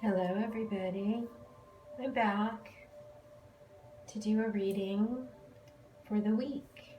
Hello, everybody. I'm back to do a reading for the week.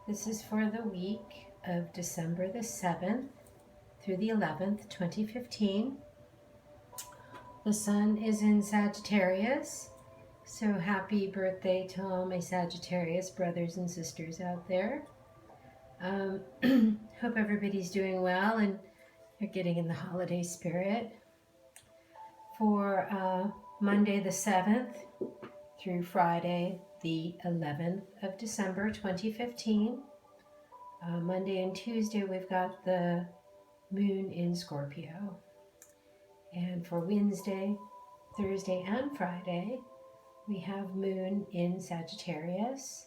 This is for the week of December the 7th through the 11th, 2015. The sun is in Sagittarius, so happy birthday to all my Sagittarius brothers and sisters out there. Hope everybody's doing well and you're getting in the holiday spirit. For Monday the 7th through Friday the 11th of December 2015. Monday and Tuesday we've got the moon in Scorpio. And for Wednesday, Thursday, and Friday we have moon in Sagittarius.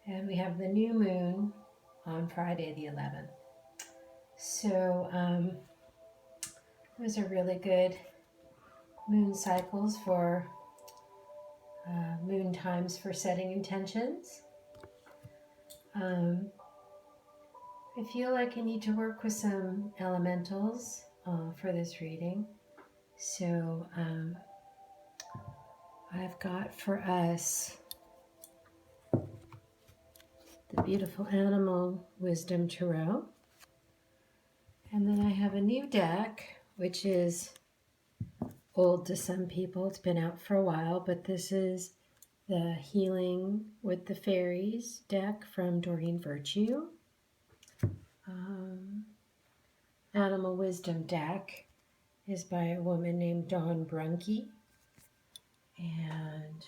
And we have the new moon on Friday the 11th. So those are really good moon cycles for moon times for setting intentions. I feel like I need to work with some elementals for this reading. So I've got for us the beautiful Animal Wisdom Tarot. And then I have a new deck, which is old to some people. It's been out for a while, but this is the Healing with the Fairies deck from Doreen Virtue. Animal Wisdom deck is by a woman named Dawn Brunke. And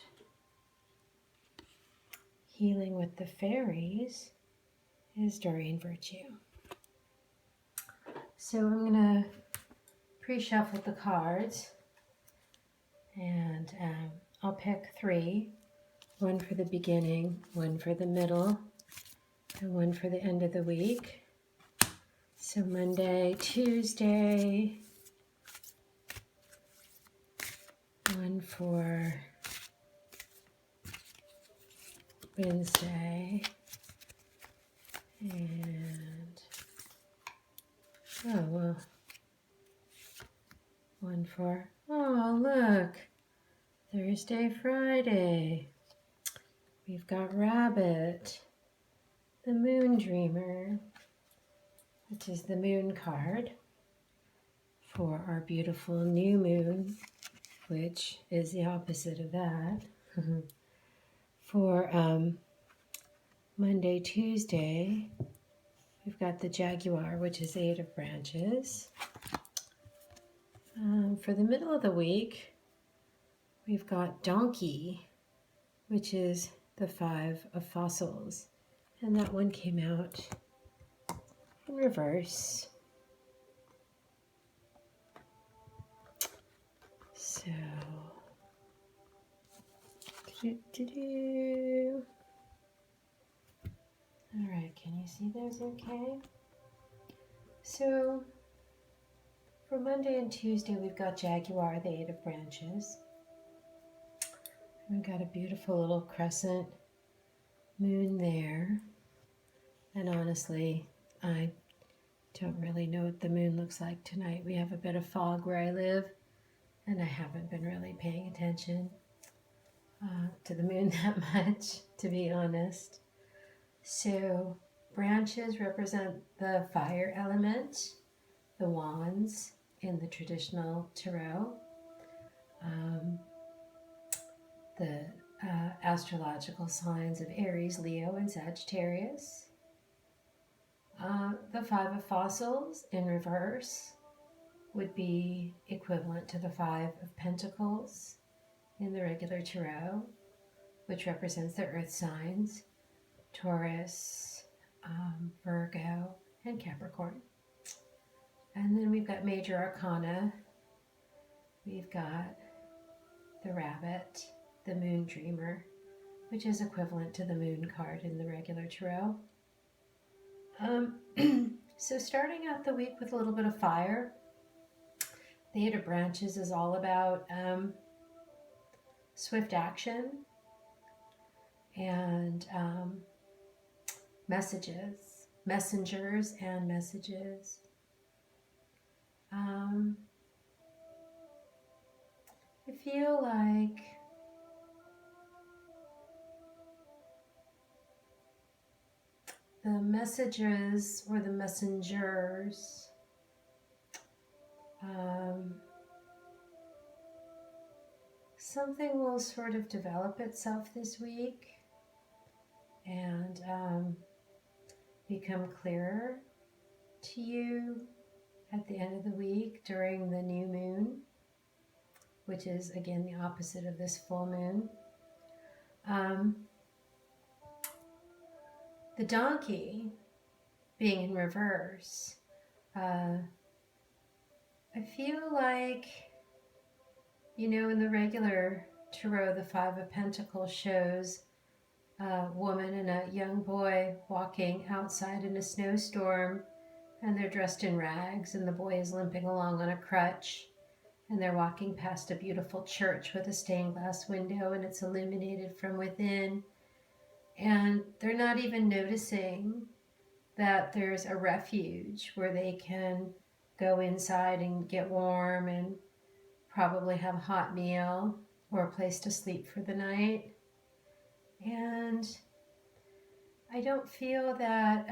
Healing with the Fairies is Doreen Virtue. So I'm going to pre-shuffle the cards. And I'll pick 3, one for the beginning, one for the middle, and one for the end of the week. So Monday, Tuesday, one for Wednesday, and one for, look, Thursday, Friday. We've got Rabbit, the Moon Dreamer, which is the moon card for our beautiful new moon, which is the opposite of that. For Monday, Tuesday, we've got the Jaguar, which is 8 of branches. For the middle of the week, we've got Donkey, which is the 5 of fossils. And that one came out in reverse. So, all right, can you see those okay? So, for Monday and Tuesday, we've got Jaguar, the 8 of branches. We've got a beautiful little crescent moon there. And honestly, I don't really know what the moon looks like tonight. We have a bit of fog where I live, and I haven't been really paying attention to the moon that much, to be honest. So branches represent the fire element, the wands in the traditional tarot, the astrological signs of Aries, Leo, and Sagittarius. The 5 of fossils in reverse would be equivalent to the 5 of pentacles in the regular tarot, which represents the earth signs, Taurus, Virgo, and Capricorn. And then we've got major arcana. We've got the Rabbit, the Moon Dreamer, which is equivalent to the moon card in the regular tarot. So starting out the week with a little bit of fire, the 8 of branches is all about swift action and messengers and messages. feel like the messages or the messengers something will sort of develop itself this week and become clearer to you at the end of the week during the new moon, which is again the opposite of this full moon. The donkey being in reverse, I feel like, you know, in the regular tarot, the Five of Pentacles shows a woman and a young boy walking outside in a snowstorm, and they're dressed in rags, and the boy is limping along on a crutch, and they're walking past a beautiful church with a stained glass window, and it's illuminated from within, and they're not even noticing that there's a refuge where they can go inside and get warm and probably have a hot meal or a place to sleep for the night. And I don't feel that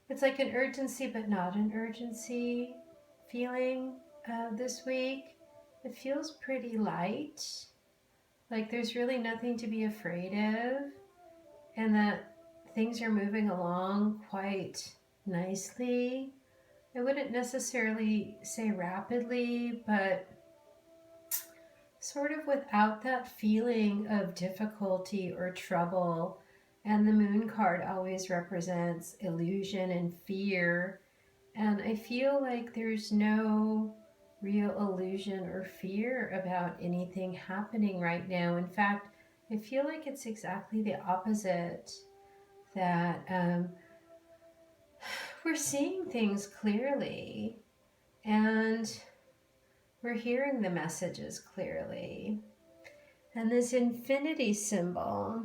it's like an urgency but not an urgency feeling this week. It feels pretty light, like there's really nothing to be afraid of, and that things are moving along quite nicely. I wouldn't necessarily say rapidly, but sort of without that feeling of difficulty or trouble. And the moon card always represents illusion and fear. And I feel like there's no real illusion or fear about anything happening right now. In fact, I feel like it's exactly the opposite, that we're seeing things clearly and we're hearing the messages clearly. And this infinity symbol,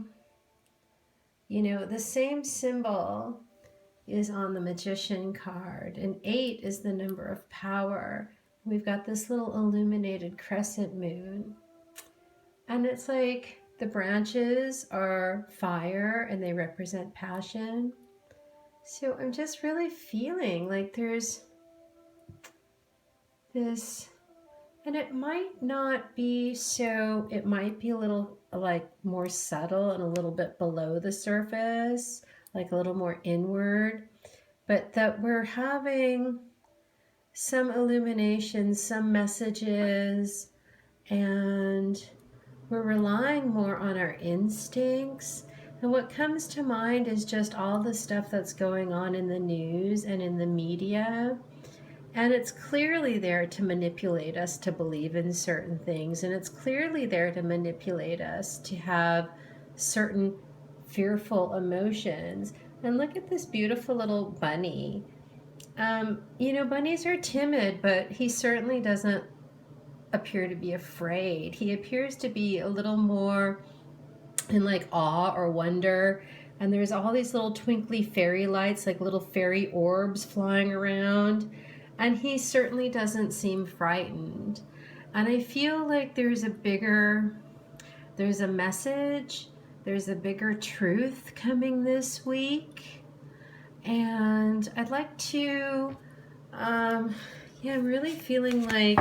you know, the same symbol is on the Magician card, and 8 is the number of power. We've got this little illuminated crescent moon, and it's like the branches are fire and they represent passion. So I'm just really feeling like there's this, and it might not be so, it might be a little like more subtle and a little bit below the surface, like a little more inward, but that we're having some illumination, some messages, and we're relying more on our instincts. And what comes to mind is just all the stuff that's going on in the news and in the media. And it's clearly there to manipulate us to believe in certain things. And it's clearly there to manipulate us to have certain fearful emotions. And look at this beautiful little bunny. You know, bunnies are timid, but he certainly doesn't appear to be afraid. He appears to be a little more in like awe or wonder. And there's all these little twinkly fairy lights, like little fairy orbs flying around. And he certainly doesn't seem frightened. And I feel like there's a message, there's a bigger truth coming this week. And I'd like to, I'm really feeling like,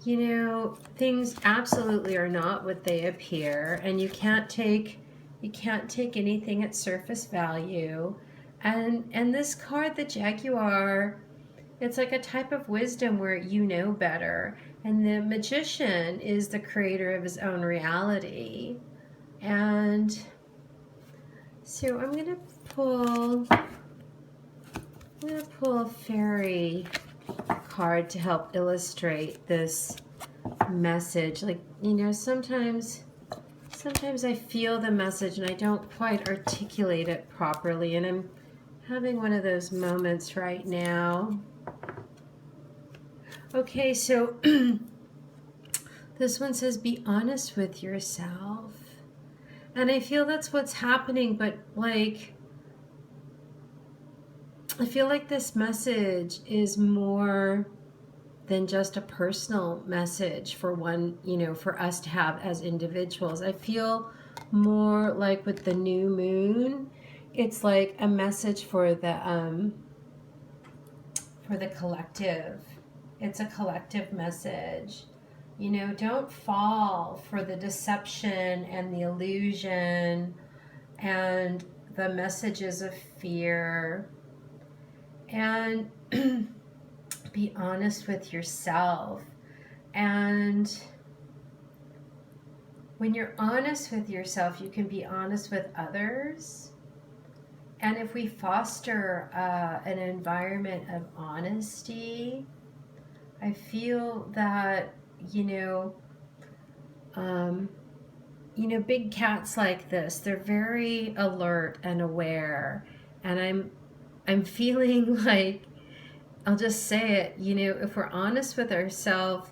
you know, things absolutely are not what they appear, and you can't take anything at surface value. And this card, the Jaguar, it's like a type of wisdom where you know better. And the Magician is the creator of his own reality. And so I'm going to pull a fairy card to help illustrate this message. Like, you know, sometimes I feel the message and I don't quite articulate it properly, and I'm having one of those moments right now. Okay, so this one says, be honest with yourself. And I feel that's what's happening, but like I feel like this message is more than just a personal message for one, for us to have as individuals. I feel more like with the new moon, it's like a message for the collective. It's a collective message. Don't fall for the deception and the illusion and the messages of fear. And be honest with yourself. And when you're honest with yourself, you can be honest with others. And if we foster an environment of honesty, I feel that, big cats like this, they're very alert and aware. And I'm feeling like, I'll just say it, if we're honest with ourselves,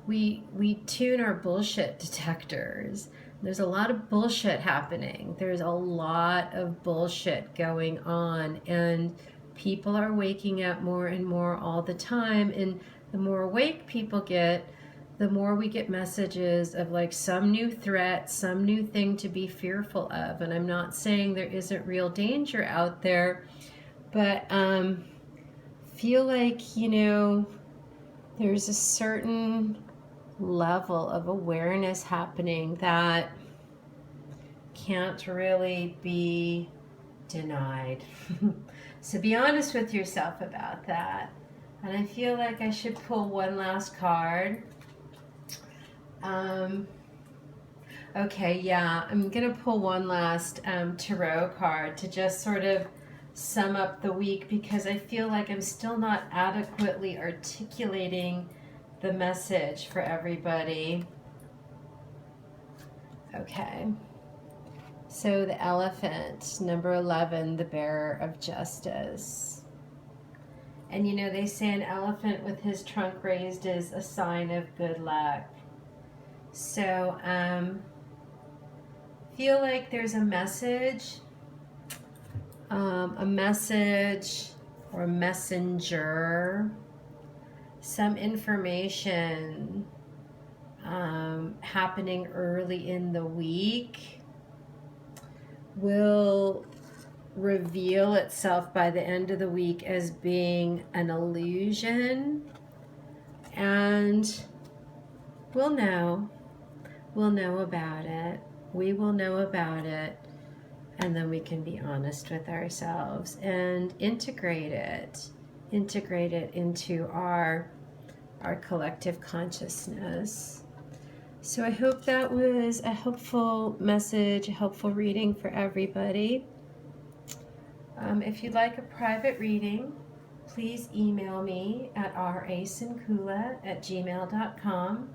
we tune our bullshit detectors. There's a lot of bullshit happening. There's a lot of bullshit going on, and people are waking up more and more all the time. And the more awake people get, the more we get messages of like some new threat, some new thing to be fearful of. And I'm not saying there isn't real danger out there, but feel like, there's a certain level of awareness happening that can't really be denied. So be honest with yourself about that. And I feel like I should pull one last card. Okay, yeah, I'm going to pull one last tarot card to just sort of sum up the week, because I feel like I'm still not adequately articulating the message for everybody. Okay. So the elephant, number 11, the bearer of justice. And they say an elephant with his trunk raised is a sign of good luck. So feel like there's a message or a messenger, some information happening early in the week will reveal itself by the end of the week as being an illusion, and we'll know about it. We will know about it, and then we can be honest with ourselves and integrate it into our collective consciousness. So I hope that was a helpful message, a helpful reading for everybody. If you'd like a private reading, please email me at RASinkula@gmail.com.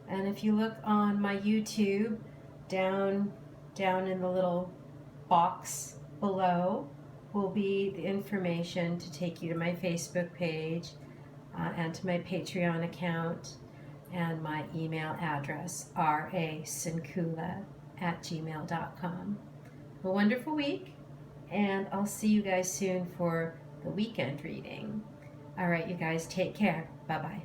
And if you look on my YouTube, down in the little box below will be the information to take you to my Facebook page and to my Patreon account and my email address, RASinkula@gmail.com. Have a wonderful week, and I'll see you guys soon for the weekend reading. All right, you guys, take care. Bye-bye.